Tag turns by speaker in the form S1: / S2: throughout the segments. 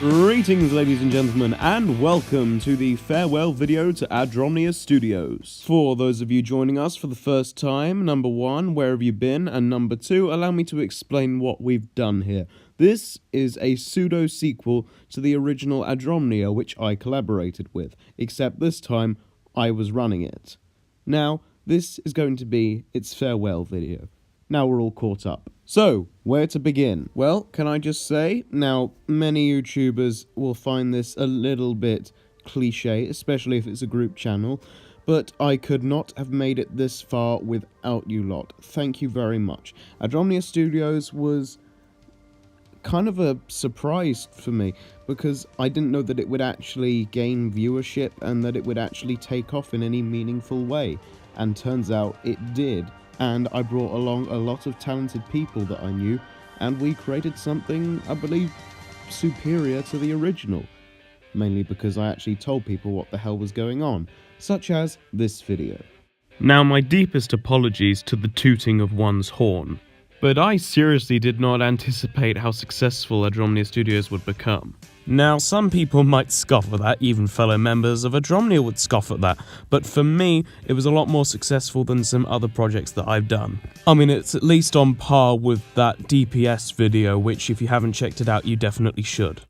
S1: Greetings, ladies and gentlemen, and welcome to the farewell video to Adromnia Studios. For those of you joining us for the first time, number one, where have you been? And number two, allow me to explain what we've done here. This is a pseudo-sequel to the original Adromnia, which I collaborated with, except this time, I was running it. Now, this is going to be its farewell video. Now we're all caught up. So, where to begin? Well, can I just say, now, many YouTubers will find this a little bit cliche, especially if it's a group channel, but I could not have made it this far without you lot. Thank you very much. Adromnia Studios was kind of a surprise for me, because I didn't know that it would actually gain viewership and that it would actually take off in any meaningful way, and turns out it did. And I brought along a lot of talented people that I knew, and we created something, I believe, superior to the original. Mainly because I actually told people what the hell was going on, such as this video. Now, my deepest apologies to the tooting of one's horn, but I seriously did not anticipate how successful Adromnia Studios would become. Now, some people might scoff at that, even fellow members of Adromnia would scoff at that, but for me, it was a lot more successful than some other projects that I've done. I mean, it's at least on par with that DPS video, which if you haven't checked it out, you definitely should.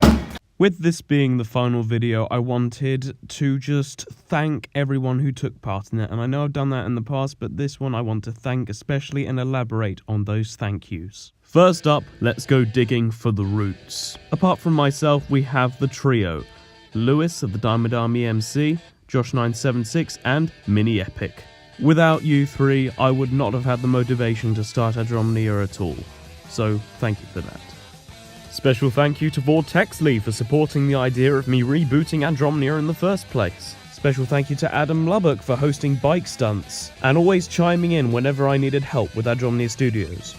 S1: With this being the final video, I wanted to just thank everyone who took part in it, and I know I've done that in the past, but this one I want to thank especially and elaborate on those thank yous. First up, let's go digging for the roots. Apart from myself, we have the trio, Lewis of the Diamond Army MC, Josh976, and Mini Epic. Without you three, I would not have had the motivation to start Adromnia at all, so thank you for that. Special thank you to Vortexly for supporting the idea of me rebooting Adromnia in the first place. Special thank you to Adam Lubbock for hosting bike stunts, and always chiming in whenever I needed help with Adromnia Studios.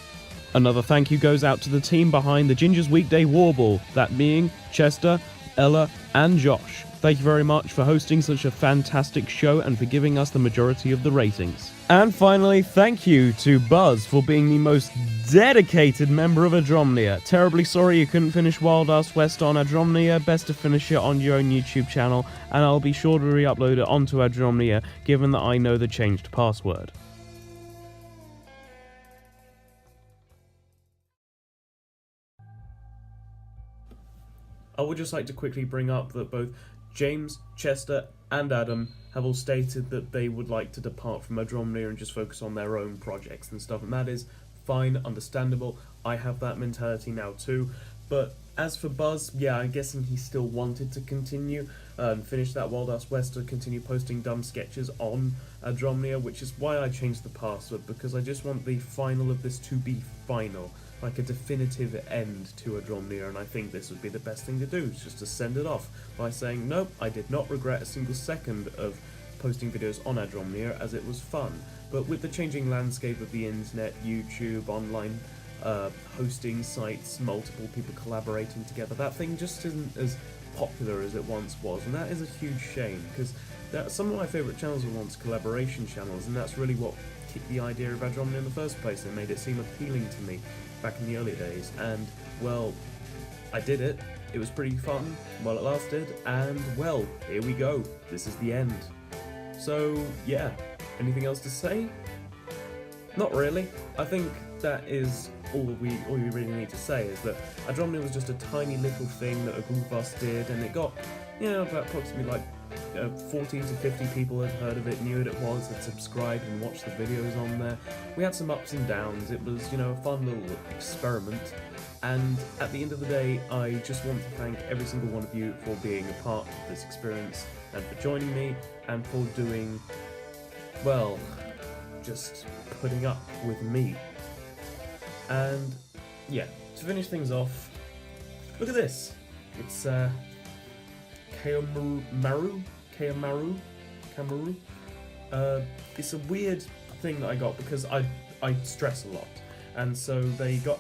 S1: Another thank you goes out to the team behind the Ginger's Weekday Warble, that being Chester, Ella, and Josh. Thank you very much for hosting such a fantastic show and for giving us the majority of the ratings. And finally, thank you to Buzz for being the most dedicated member of Adromnia. Terribly sorry you couldn't finish Wild Ass West on Adromnia. Best to finish it on your own YouTube channel, and I'll be sure to re-upload it onto Adromnia, given that I know the changed password. I would just like to quickly bring up that both James, Chester, and Adam have all stated that they would like to depart from Adromnia and just focus on their own projects and stuff, and that is fine, understandable. I have that mentality now too, but as for Buzz, yeah, I'm guessing he still wanted to continue and finish that Wild Ass West to continue posting dumb sketches on Adromnia, which is why I changed the password, because I just want the final of this to be final. Like a definitive end to Adromnia, and I think this would be the best thing to do, just to send it off by saying, nope, I did not regret a single second of posting videos on Adromnia, as it was fun. But with the changing landscape of the internet, YouTube, online hosting sites, multiple people collaborating together, that thing just isn't as popular as it once was, and that is a huge shame, because some of my favourite channels were once collaboration channels, and that's really what kicked the idea of Adromnia in the first place. It made it seem appealing to me back in the early days, and well, I did it. It was pretty fun while it lasted, and well, here we go. This is the end. So yeah, anything else to say? Not really. I think that is all we really need to say, is that Adromnia was just a tiny little thing that a group of us did, and it got, you know, about approximately like 40 to 50 people had heard of it, knew what it was, had subscribed and watched the videos on there. We had some ups and downs. It was, you know, a fun little experiment, and at the end of the day, I just want to thank every single one of you for being a part of this experience, and for joining me, and for doing, well, just putting up with me. And yeah, to finish things off, look at this. It's Kamaru. It's a weird thing that I got because I stress a lot, and so they got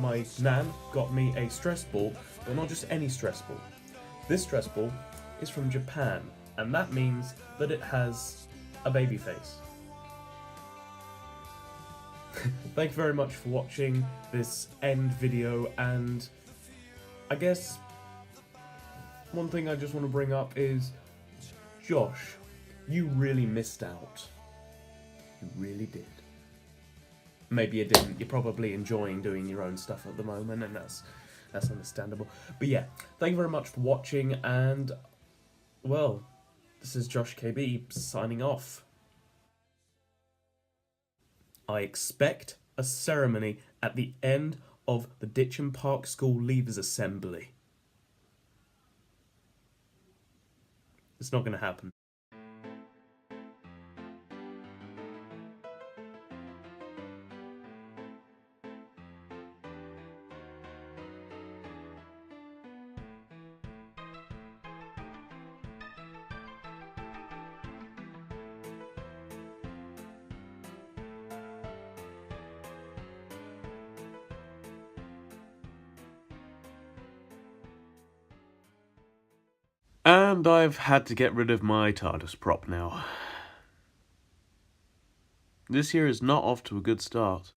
S1: my nan got me a stress ball, but not just any stress ball. This stress ball is from Japan, and that means that it has a baby face. Thank you very much for watching this end video, and I guess one thing I just want to bring up is, Josh, you really missed out. You really did. Maybe you didn't. You're probably enjoying doing your own stuff at the moment, and that's understandable. But yeah, thank you very much for watching, and, well, this is Josh KB signing off. I expect a ceremony at the end of the Ditcham Park School Leavers Assembly. It's not going to happen. And I've had to get rid of my TARDIS prop now. This year is not off to a good start.